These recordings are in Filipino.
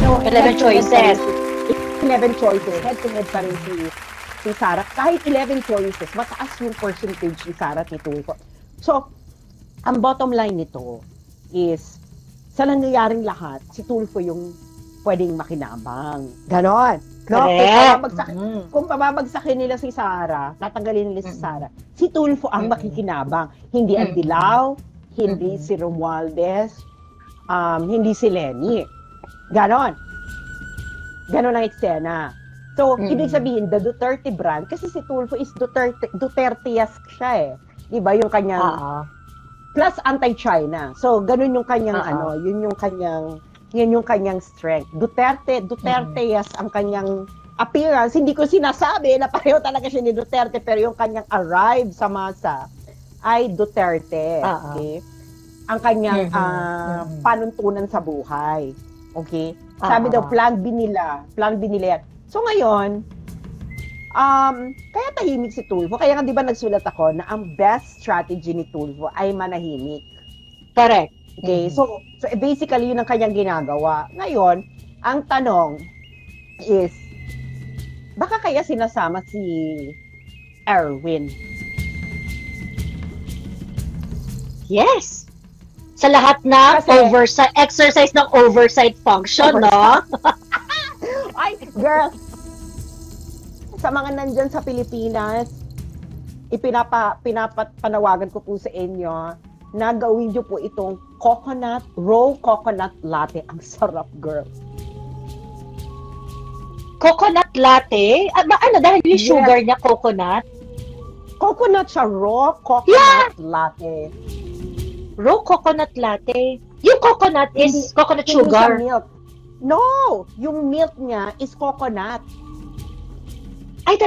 So, 11 choices. 11 choices. Head-to-head pa rin si Sarah. Kahit 11 choices, mataas yung percentage ni Sarah at ni Tulfo. So, ang bottom line nito is, sa nangyayaring lahat, si Tulfo yung pwedeng makinabang. Ganon. No? Kung pababagsakin nila si Sarah, tatanggalin nila si Sarah, si Tulfo ang makikinabang. Hindi ang Dilaw, hindi si Romualdez, hindi si Lenny. Ganon. Ganon ang eksena. So, ibig sabihin, the Duterte brand, kasi si Tulfo is Duterte-esque siya eh. Diba? Yung kanyang, plus anti-China. So, ganon yung kanyang, yun yung kanyang strength. Duterte-esque ang kanyang appearance. Hindi ko sinasabi na pareho talaga siya ni Duterte, pero yung kanyang arrive sa masa ay Duterte. Okay? Ang kanyang panuntunan sa buhay. Okay? Sabi daw, plan B nila yan. So ngayon, kaya tahimik si Tulfo. Kaya nga di ba nagsulat ako na ang best strategy ni Tulfo ay manahimik. Correct. Okay? So basically, yun ang kanyang ginagawa. Ngayon, ang tanong is, baka kaya sinasama si Erwin? Yes! Sa lahat na exercise ng oversight function, no? Ay, girl! Sa mga nandyan sa Pilipinas, pinapanawagan ko po sa inyo na gawin nyo po itong raw coconut latte. Ang sarap, girl. Coconut latte? Dahil yung sugar niya coconut? Coconut siya, raw coconut latte. Raw coconut latte? Yung coconut is coconut sugar? Milk. No! Yung milk niya is coconut. Ay,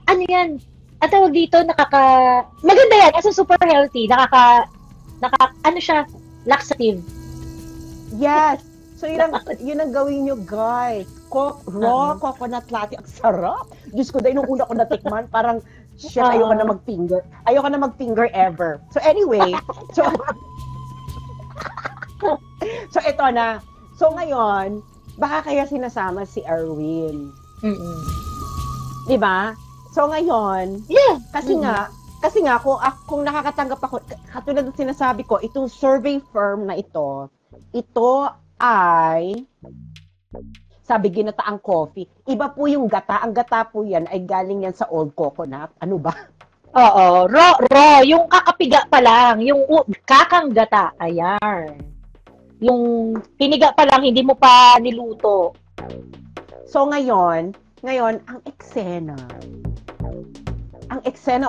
ano yan? At tawag dito, maganda yan, kasi super healthy, ano siya, laxative. Yes! So, yun ang gawin nyo, guys. Raw coconut latte. Ang sarap! Diyos ko, dahil nung una ko natikman, parang, shit, ayoko na mag-finger. Ayoko na mag-finger ever. So, anyway, so, ito na. So, ngayon, baka kaya sinasama si Erwin. Diba? So, ngayon, kasi nga, kung nakakatanggap ako, katulad ng sinasabi ko, itong survey firm na ito ay, sabi, Ginataang Coffee. Iba po yung gata. Ang gata po yan ay galing yan sa old coconut. Ano ba? Oo. Raw. Yung kakapiga pa lang. Yung kakang gata. Ayan. Yung piniga pa lang, hindi mo pa niluto. So, ngayon, ang eksena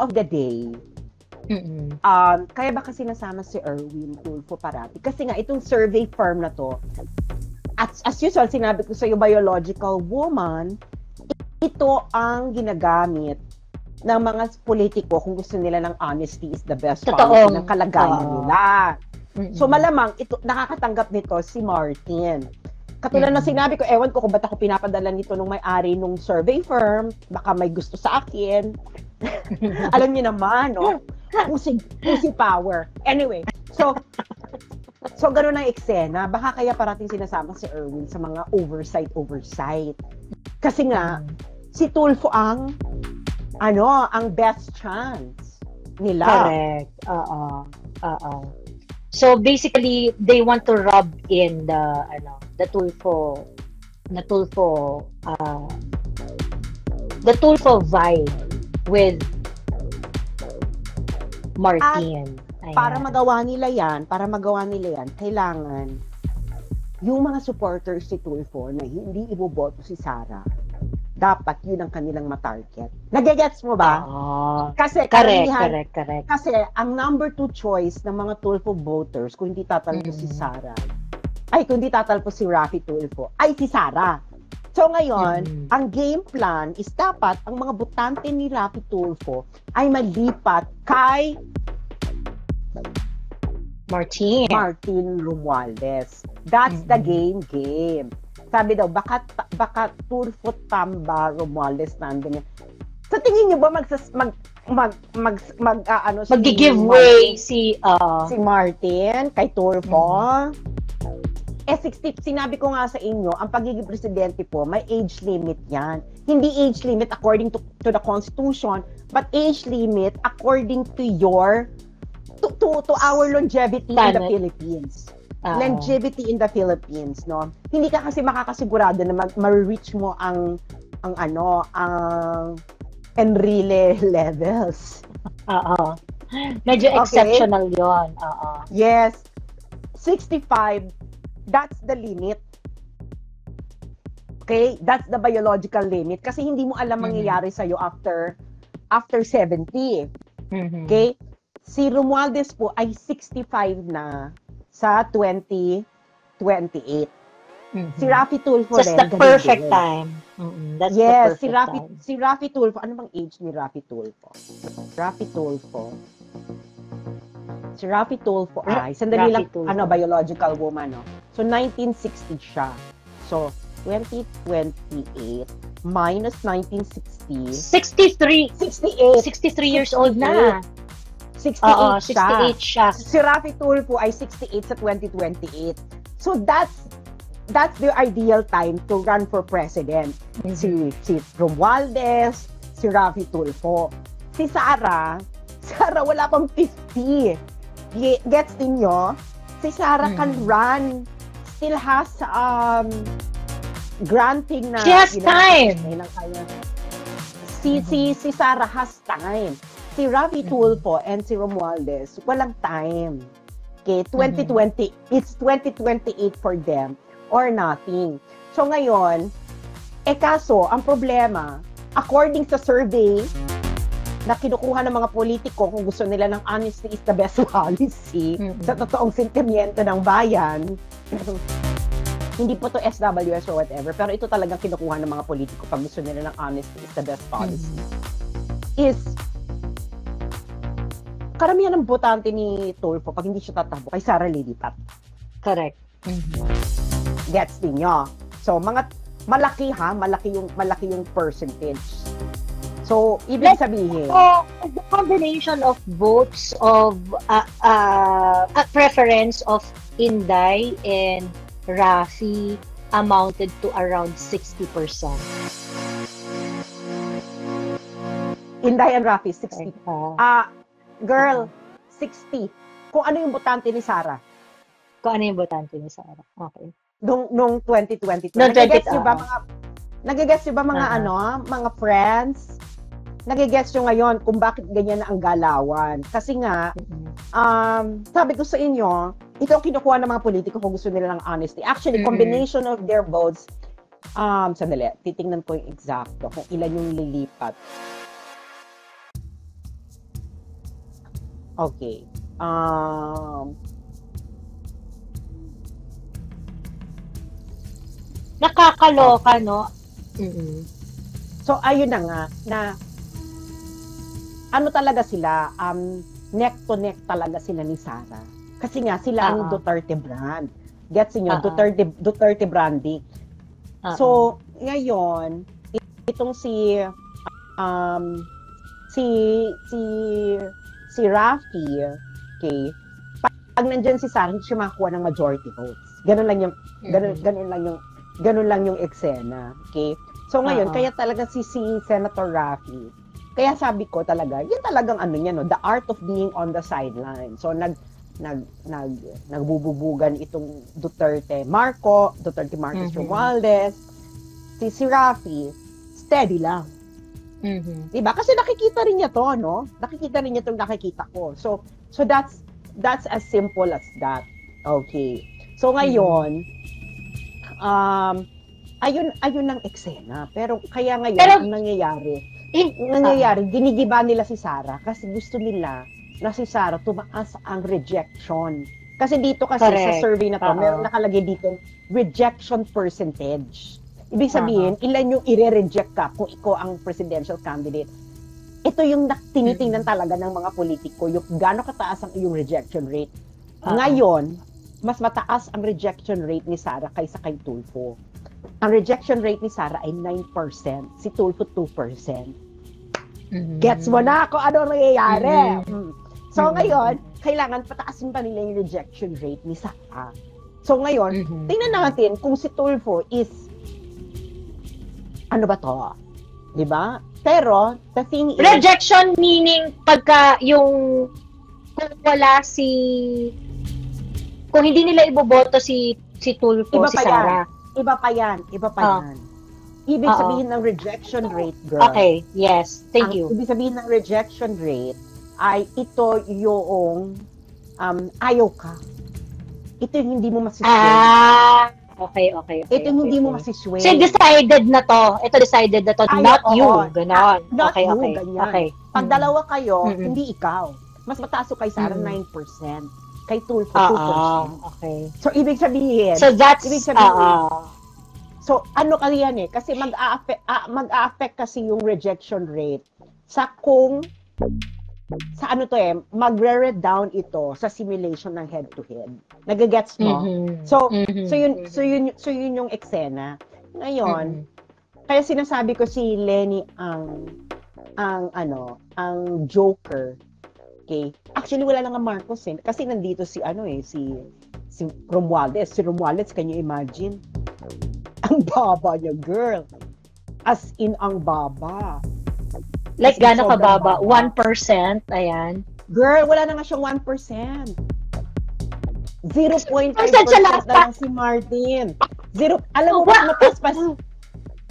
of the day, kaya ba kasi nasama si Erwin Tulfo parati? Kasi nga, itong survey firm na to, as usual, sinabi ko sa iyo, biological woman, ito ang ginagamit ng mga politiko kung gusto nila ng honesty is the best policy ng kalagayan nila. So malamang, nakakatanggap nito si Martin. Katulad na sinabi ko, ewan ko kung ba't ako pinapadala nito nung may-ari nung survey firm, baka may gusto sa akin. Alam niyo naman, no? Pussy power. Anyway, so ganun ang eksena. Baka kaya parating sinasama si Erwin sa mga oversight. Kasi nga, si Tulfo ang best chance nila. Correct. So basically, they want to rub in the Tulfo vibe with Martin. At para magawa nila yan, kailangan yung mga supporters si Tulfo na hindi iboboto si Sarah, dapat yun ang kanilang matarget. Nagigets mo ba? Kasi correct. Kasi ang number 2 choice ng mga Tulfo voters, kung hindi tatalpo si Sarah, kung hindi tatalpo si Raffy Tulfo, ay si Sarah. So ngayon, ang game plan is dapat ang mga botante ni Raffy Tulfo ay malipat kay Martin Romualdez. That's the game. Sabi daw, baka Tulfo, Tamba, Romualdez nandun yan. Sa tingin niyo ba mag-give way si Martin kay Tulfo? Sinabi ko nga sa inyo, ang pagiging presidente po, may age limit yan. Hindi age limit according to the Constitution, but age limit according to our longevity in the Philippines. Longevity in the Philippines, no? Hindi ka kasi makakasigurado na ma-reach mo ang Enrile levels. Oo. Medyo exceptional 'yon. Oo. Yes. 65, that's the limit. Okay? That's the biological limit kasi hindi mo alam mangyayari sa'yo after 70. Okay? Si Romualdez po ay 65 na sa 2028. Si Raffy Tulfo That's the perfect time. That's the perfect time. Si Raffy Tulfo, ano bang age ni Raffy Tulfo? Si Raffy Tulfo ay, sandali lang, biological woman, no? So, 1960 siya. So, 2028 minus 1960. 63 years old na. 68 siya. Si Raffy Tulfo ay 68 sa 2028. So, that's the ideal time to run for president. Si Romualdez, si Raffy Tulfo. Si Sara wala pang 50. Gets ninyo? Si Sara can run. Still has granting na. She has time. Si Sara has time. Si Raffy Tulfo and si Romualdez, walang time. Okay, 2020, it's 2028 for them or nothing. So ngayon, kaso, ang problema, according sa survey na kinukuha ng mga politiko kung gusto nila ng honesty is the best policy sa totoong sentimiento ng bayan, hindi po to SWS or whatever, pero ito talagang kinukuha ng mga politiko pag gusto nila ng honesty is the best policy, is karamihan ng botante ni Tulfo pag hindi siya tatakbo kay Sara lilipat. Correct. Gets niyo. So malaki yung percentage. So ibig sabihin, the combination of votes of a preference of Inday and Raffy amounted to around 60%. Inday and Raffy 60. Girl, 60. Kung ano yung botante ni Sara. Okay. Nung 2022. Nagigets nyo ba mga mga friends? Nagigets nyo ngayon kung bakit ganyan na ang galawan. Kasi nga, sabi ko sa inyo, ito ang kinukuha ng mga politiko kung gusto nila ng honesty. Actually, combination of their votes, sandali, titingnan ko yung exacto kung ilan yung lilipat. Okay. Nakakaloka, no? So, ayun na nga, na ano talaga sila, neck to neck talaga sila ni Sara. Kasi nga, sila ang Duterte brand. Gets niyo? Duterte branding. So, ngayon, itong si Raffy, okay, pag nandyan si Sara, hindi siya makakuha ng majority votes. Ganun lang yung eksena. Okay? So ngayon, kaya talaga si Senator Raffy, kaya sabi ko talaga, yun talagang the art of being on the sideline. So nagbububugan itong Duterte Marcos, Romualdez, si Raffy, steady lang. Diba? Kasi nakikita rin niya to, no? Nakikita rin niya itong nakikita ko. So that's as simple as that. Okay. So ngayon, ayun ang eksena. Pero kaya ngayon, ang nangyayari, ginigiba nila si Sara kasi gusto nila na si Sara tumaas ang rejection. Kasi dito kasi sa survey na to, meron nakalagay dito rejection percentage. Ibig sabihin, ilan yung i-reject ka kung ikaw ang presidential candidate. Ito yung tinitingnan talaga ng mga politiko, yung gaano kataas ang iyong rejection rate. Ngayon, mas mataas ang rejection rate ni Sara kaysa kay Tulfo. Ang rejection rate ni Sara ay 9%, si Tulfo 2%. Gets mo na kung ano nangyayari. So ngayon, kailangan pataasin pa nila yung rejection rate ni Sara. So ngayon, tingnan natin kung si Tulfo is ano ba to? 'Di ba? Pero the thing is rejection meaning pagka yung kung wala kung hindi nila iboboto si Tulfo, iba si pa Sara. Iba pa yan. Ibig sabihin ng rejection rate, girl. Okay, yes. Thank you. Ibig sabihin ng rejection rate ay ito yung ayaw ka. Ito yung hindi mo masisway. Okay. Ito yung hindi mo masisway. So, decided na to. Ito decided na to. Not you. Ganon. Not okay, you, okay. ganyan. Okay. Pag dalawa kayo, hindi ikaw. Mas mataas kay Sara, 9%. Kay Tulfo, 2%. Okay. So, ibig sabihin, so that's, so, ano kasi yan eh? Kasi mag-a-affect kasi yung rejection rate sa kung, sa ano to eh, magre-redown ito sa simulation ng head-to-head. Nagagets mo? So yun yung eksena. Ngayon, kaya sinasabi ko si Lenny ang Joker. Okay? Actually, wala lang ang Marcos eh. Kasi nandito si Romualdez. Si Romualdez, can you imagine? Ang baba niya, girl. As in, ang baba. Like, gano'n ka baba? 1%? Ayan. Girl, wala na nga siyang 1%. 0.5% na lang si Martin. Alam mo ba,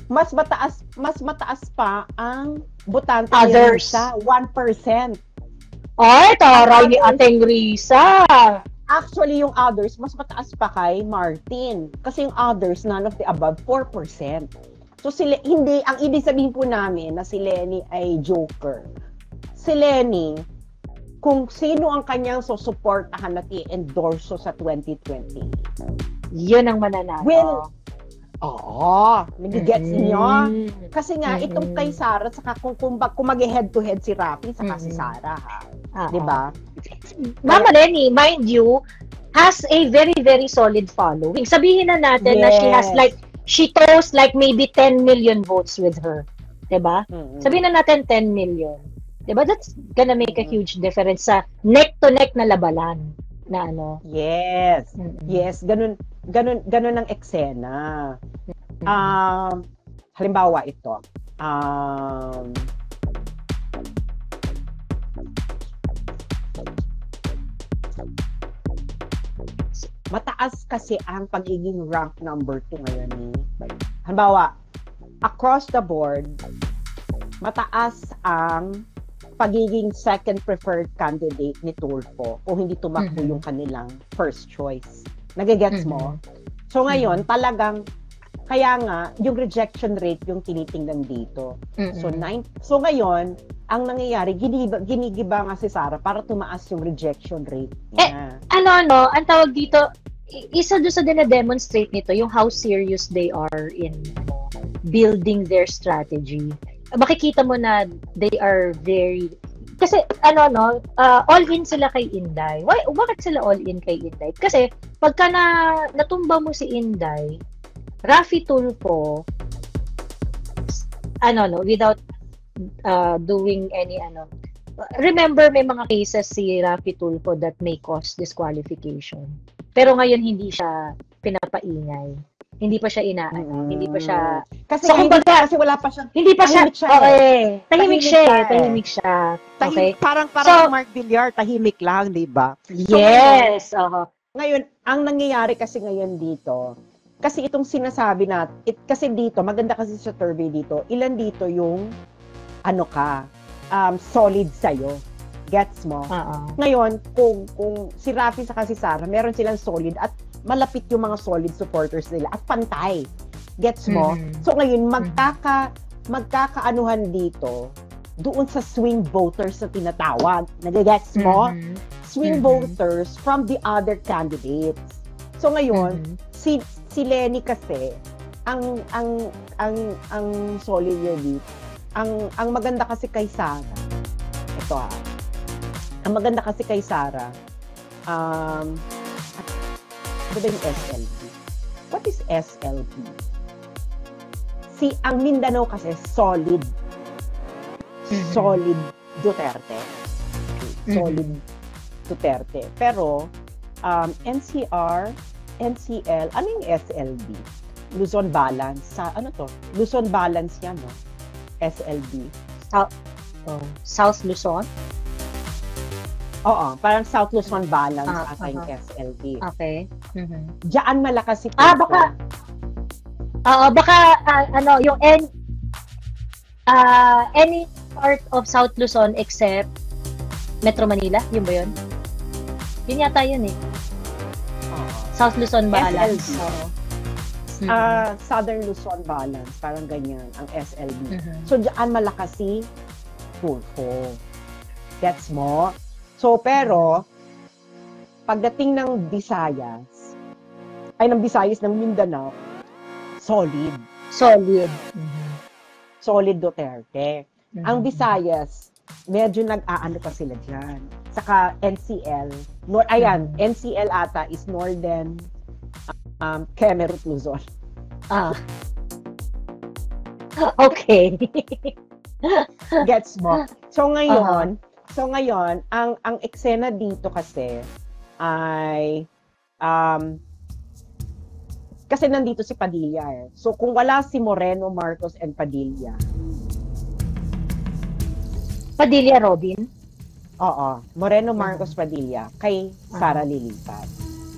mas mataas pa ang botante others sa 1%. Ay, taray ni Ating Risa. Actually, yung others, mas mataas pa kay Martin. Kasi yung others, none of the above, 4%. So, hindi, ang ibig sabihin po namin na si Lenny ay joker. Si Lenny, kung sino ang kanyang susuportahan at i-endorso sa 2020. Yun ang mananalo. Well, nagigets niyo? Kasi nga, itong kay Sara, saka kung mag-head to head si Rafi, saka si Sara, ha? Diba? Mama Lenny, mind you, has a very, very solid following. Sabihin na natin na she has she toast like maybe 10 million votes with her. Diba? Sabihin na natin 10 million. Diba? That's gonna make a huge difference sa neck-to-neck na labanan. Na ano. Yes. Yes, ganun ang eksena. Halimbawa ito. Mataas kasi ang pagiging rank number 2 ngayon ni. Halimbawa, across the board, mataas ang pagiging second preferred candidate ni Tulfo kung hindi tumakbo yung kanilang first choice. Nagigets mo? So ngayon, talagang, kaya nga, yung rejection rate yung tinitingnan dito. So ngayon, ang nangyayari, ginigiba nga si Sara para tumaas yung rejection rate niya. Ang tawag dito, isa doon sa dina-demonstrate nito, yung how serious they are in building their strategy. Makikita mo na they are very, kasi all in sila kay Inday. Bakit sila all in kay Inday? Kasi pagka natumba mo si Inday, Rafi Tulfo, without doing any remember may mga cases si Rafi Tulfo that may cause disqualification. Pero ngayon hindi siya pinapaingay. Hindi pa siya hindi pa siya kasi kasi wala pa siya. Hindi pa siya. Okay. Tahimik siya. Okay. Parang Mark Villar, tahimik lang, 'di ba? Yes. Ngayon, ang nangyayari kasi ngayon dito, kasi itong sinasabi kasi dito, maganda kasi sa survey dito, ilan dito yung solid sa'yo. Gets mo? Ngayon, kung si Rafi sa si Sara, meron silang solid at malapit yung mga solid supporters nila at pantay. Gets mo? So ngayon, magkakaanuhan dito doon sa swing voters na tinatawag. Nagigets mo? Swing voters from the other candidates. So ngayon, si Lenny kasi, ang solid niya dito, ang maganda kasi kay Sara, ito ang maganda kasi kay Sara, ano ba yung SLP? What is SLP? Ang Mindanao kasi solid Duterte. Solid Duterte. Pero NCR, NCL, ano yung SLB? Luzon Balance. Ano to? Luzon Balance yan, no? SLB. South Luzon? Oo, parang South Luzon Balance ata yung uh-huh. SLB. Okay. Diyan malakas si baka yung any part of South Luzon except Metro Manila, yun ba yun? Yun yata yun eh. South Luzon Balance. Southern Luzon Balance, parang ganyan ang SLB. So diyan malakas si Tulfo. Gets mo? So pero pagdating ng Visayas, ng Mindanao, solid. Solid Duterte. Ang Visayas, medyo nag-aano pa sila dyan. Saka NCL, NCL ata is Northern Kemerut Luzon. Okay. Gets mo? So ngayon, ang eksena dito kasi ay kasi nandito si Padilla eh. So kung wala si Moreno, Marcos, and Padilla. Padilla Robin? Oo. Moreno, Marcos, Padilla. Kay Sara lilipat.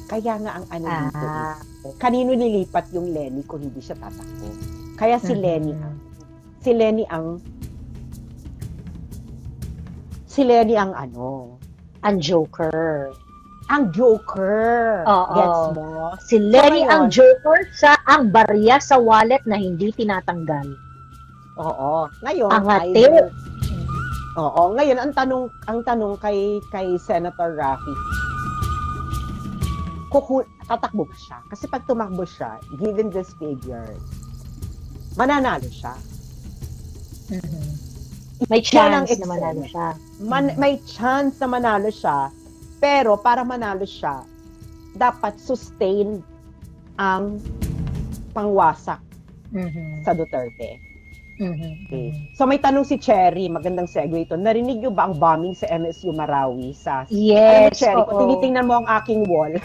Kaya nga ang ano dito is, kanino nilipat yung Lenny kung hindi siya tatakbo? Kaya si Lenny ang ano? Ang Joker. Ang Joker. Gets mo? Si Lenny ang Joker, siya ang barya sa wallet na hindi tinatanggal. Oo. Ngayon, ngayon ang tanong kay Senator Raffy, tatakbo ba siya? Kasi pag tumakbo siya, given this figure, mananalo siya. May chance na manalo siya. May chance na manalo siya, pero para manalo siya, dapat sustain ang pangwasak sa Duterte. Okay. So may tanong si Cherry, magandang segue ito. Narinig niyo ba ang bombing sa MSU Marawi? Yes. Cherry, kung tinitingnan mo ang aking wall,